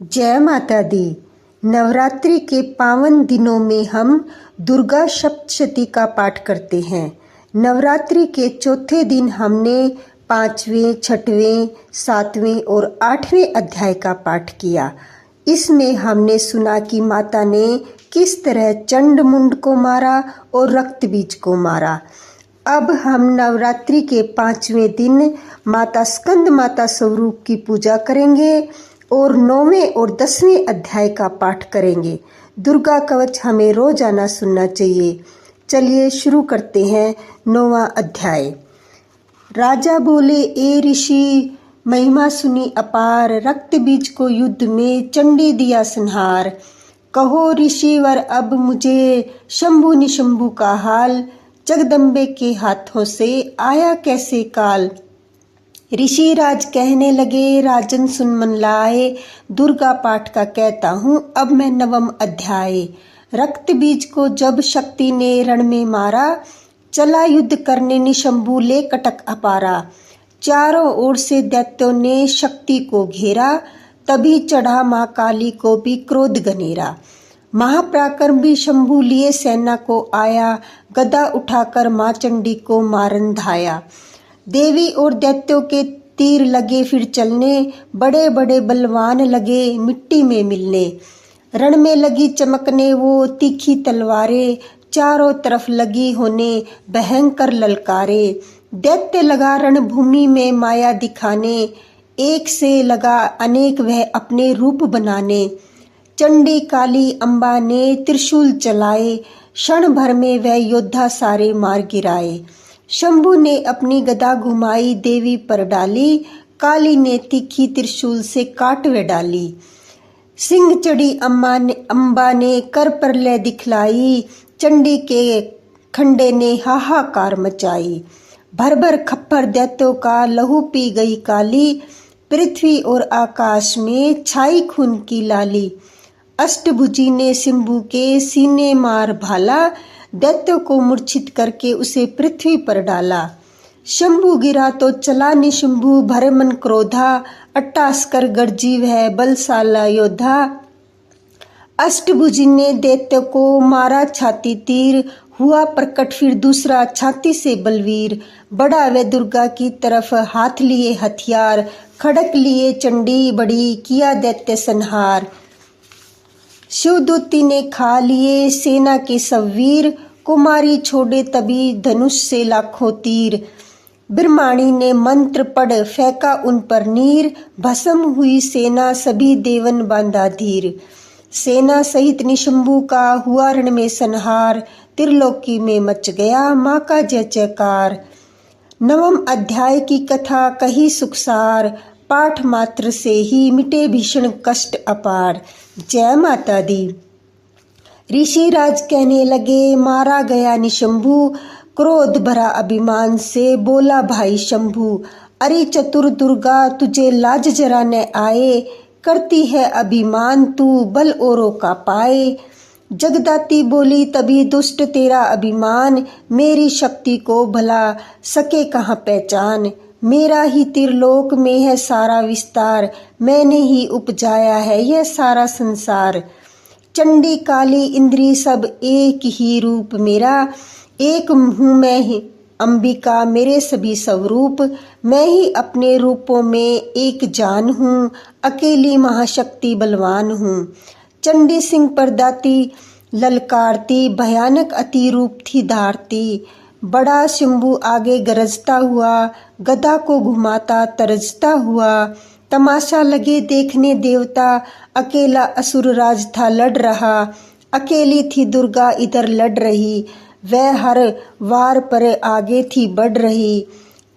जय माता दी। नवरात्रि के पावन दिनों में हम दुर्गा सप्तशती का पाठ करते हैं। नवरात्रि के चौथे दिन हमने 5वें, 6वें, 7वें और 8वें अध्याय का पाठ किया। इसमें हमने सुना कि माता ने किस तरह चंड-मुंड को मारा और रक्त बीज को मारा। अब हम नवरात्रि के 5वें दिन माता स्कंद माता स्वरूप की पूजा करेंगे और 9वें और 10वें अध्याय का पाठ करेंगे। दुर्गा कवच हमें रोजाना सुनना चाहिए। चलिए शुरू करते हैं 9वां अध्याय। राजा बोले, ए ऋषि, महिमा सुनी अपार, रक्त बीज को युद्ध में चंडी दिया संहार। कहो ऋषिवर अब मुझे शंभु निशंभु का हाल, जगदम्बे के हाथों से आया कैसे काल। ऋषि राज कहने लगे, राजन सुन मन लाए, दुर्गा पाठ का कहता हूँ अब मैं 9वां अध्याय। रक्त बीज को जब शक्ति ने रण में मारा, चला युद्ध करने निशंभु ले कटक अपारा। चारों ओर से दैत्यों ने शक्ति को घेरा, तभी चढ़ा माँ काली को भी क्रोध गनेरा। महापराक्रमी शंभु लिए सेना को आया, गदा उठाकर माँ चंडी को मारन धाया। देवी और दैत्यों के तीर लगे फिर चलने, बड़े बड़े बलवान लगे मिट्टी में मिलने। रण में लगी चमकने वो तीखी तलवारें, चारों तरफ लगी होने भयंकर ललकारे। दैत्य लगा रणभूमि में माया दिखाने, एक से लगा अनेक वह अपने रूप बनाने। चंडी काली अम्बा ने त्रिशूल चलाए, क्षण भर में वह योद्धा सारे मार गिराए। शंभु ने अपनी गदा घुमाई देवी पर डाली, काली ने तीखी त्रिशूल से काट वे डाली। सिंह चढ़ी अम्बा ने कर प्रलय दिखलाई, चंडी के खंडे ने हाहाकार मचाई। भर भर खप्पर दैत्यों का लहू पी गई काली, पृथ्वी और आकाश में छाई खून की लाली। अष्टभुजी ने शंभु के सीने मार भाला, दैत्यों को मूर्छित करके उसे पृथ्वी पर डाला। शंभु गिरा तो चला निशंभु भरे मन क्रोधा, अट्टास कर गर्जी वह बलशाला योद्धा। अष्टभुजी ने दैत्य को मारा छाती तीर, हुआ प्रकट फिर दूसरा छाती से बलवीर। बढ़ा वह दुर्गा की तरफ हाथ लिए हथियार, खड़क लिए चंडी बड़ी किया दैत्य संहार। शिवदूती ने खा लिए सेना के सब वीर, कुमारी छोड़े तभी धनुष से लाखों तीर। ब्रह्माणी ने मंत्र पढ़ फेंका उन पर नीर, भस्म हुई सेना सभी देवन बांधा धीर। सेना सहित निशंभु का हुआ रण में संहार, त्रिलोकी में मच गया माँ का जय जयकार। 9वां अध्याय की कथा कही सुखसार, पाठ मात्र से ही मिटे भीषण कष्ट अपार। जय माता दी। ऋषि राज कहने लगे, मारा गया निशंभु, क्रोध भरा अभिमान से बोला भाई शंभु। अरे चतुर दुर्गा तुझे लाज जरा न आए, करती है अभिमान तू बल औरों का पाए। जगदाती बोली तभी दुष्ट तेरा अभिमान, मेरी शक्ति को भला सके कहाँ पहचान। मेरा ही त्रिलोक में है सारा विस्तार, मैंने ही उपजाया है यह सारा संसार। चंडी काली इंद्री सब एक ही रूप मेरा, एक हूँ मैं ही अंबिका मेरे सभी स्वरूप। मैं ही अपने रूपों में एक जान हूँ, अकेली महाशक्ति बलवान हूँ। चंडी सिंह पर दाती ललकारती, भयानक अति रूप थी धारती। बड़ा शंभु आगे गरजता हुआ, गदा को घुमाता तरजता हुआ। तमाशा लगे देखने देवता, अकेला असुर राज था लड़ रहा। अकेली थी दुर्गा इधर लड़ रही, वह हर वार पर आगे थी बढ़ रही।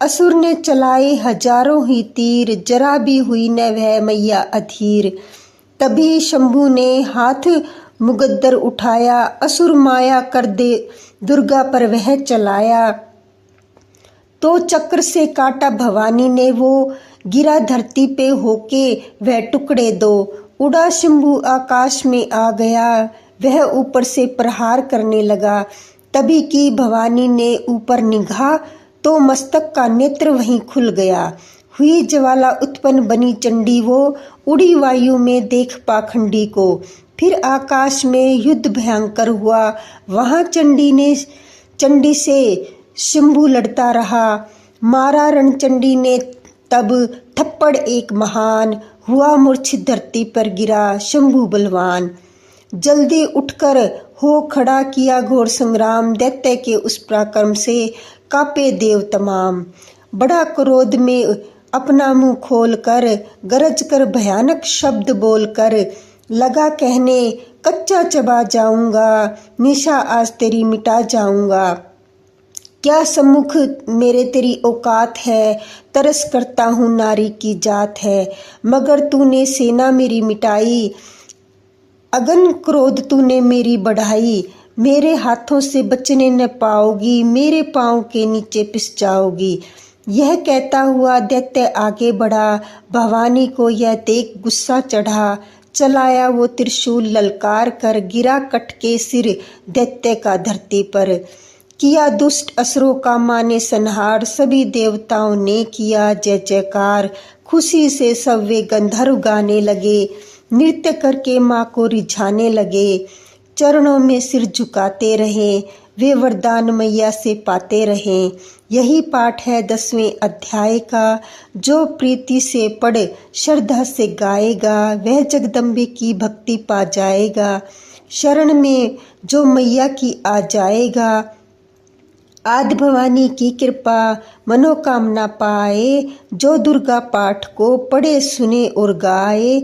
असुर ने चलाए हजारों ही तीर, जरा भी हुई न वह मैया अधीर। तभी शंभु ने हाथ मुगद्दर उठाया, असुर माया कर दे दुर्गा पर वह चलाया। तो चक्र से काटा भवानी ने वो, गिरा धरती पे होके वह टुकड़े दो। उड़ा शंभु आकाश में आ गया, वह ऊपर से प्रहार करने लगा। तभी की भवानी ने ऊपर निगाह, तो मस्तक का नेत्र वहीं खुल गया। हुई ज्वाला उत्पन्न बनी चंडी वो, उड़ी वायु में देख पाखंडी को। फिर आकाश में युद्ध भयंकर हुआ, वहाँ चंडी से शंभु लड़ता रहा। मारा रणचंडी ने तब थप्पड़ एक महान, हुआ मूर्छित धरती पर गिरा शंभु बलवान। जल्दी उठकर हो खड़ा किया घोर संग्राम, दैत्य के उस पराक्रम से कांपे देव तमाम। बड़ा क्रोध में अपना मुंह खोल कर, गरज कर भयानक शब्द बोल कर, लगा कहने कच्चा चबा जाऊंगा, निशा आज तेरी मिटा जाऊंगा। क्या सम्मुख मेरे तेरी औकात है, तरस करता हूँ नारी की जात है। मगर तूने सेना मेरी मिटाई, अगन क्रोध तूने मेरी बढ़ाई। मेरे हाथों से बचने न पाओगी, मेरे पाँव के नीचे पिस जाओगी। यह कहता हुआ दैत्य आगे बढ़ा, भवानी को यह देख गुस्सा चढ़ा। चलाया वो त्रिशूल ललकार कर, गिरा कट के सिर दैत्य का धरती पर। किया दुष्ट असुरों का माने संहार, सभी देवताओं ने किया जय जयकार। खुशी से सब वे गंधर्व गाने लगे, नृत्य करके माँ को रिझाने लगे। चरणों में सिर झुकाते रहे, वे वरदान मैया से पाते रहे। यही पाठ है 10वें अध्याय का। जो प्रीति से पढ़ श्रद्धा से गाएगा, वह जगदम्बे की भक्ति पा जाएगा। शरण में जो मैया की आ जाएगा, आदि भवानी की कृपा मनोकामना पाए। जो दुर्गा पाठ को पढ़े सुने और गाए,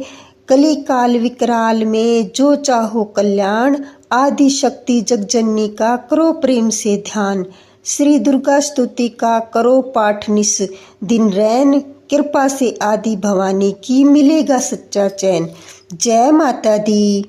कली काल विकराल में जो चाहो कल्याण। आदि शक्ति जगजननी का करो प्रेम से ध्यान। श्री दुर्गा स्तुति का करो पाठ निस दिन रैन, कृपा से आदि भवानी की मिलेगा सच्चा चैन। जय माता दी।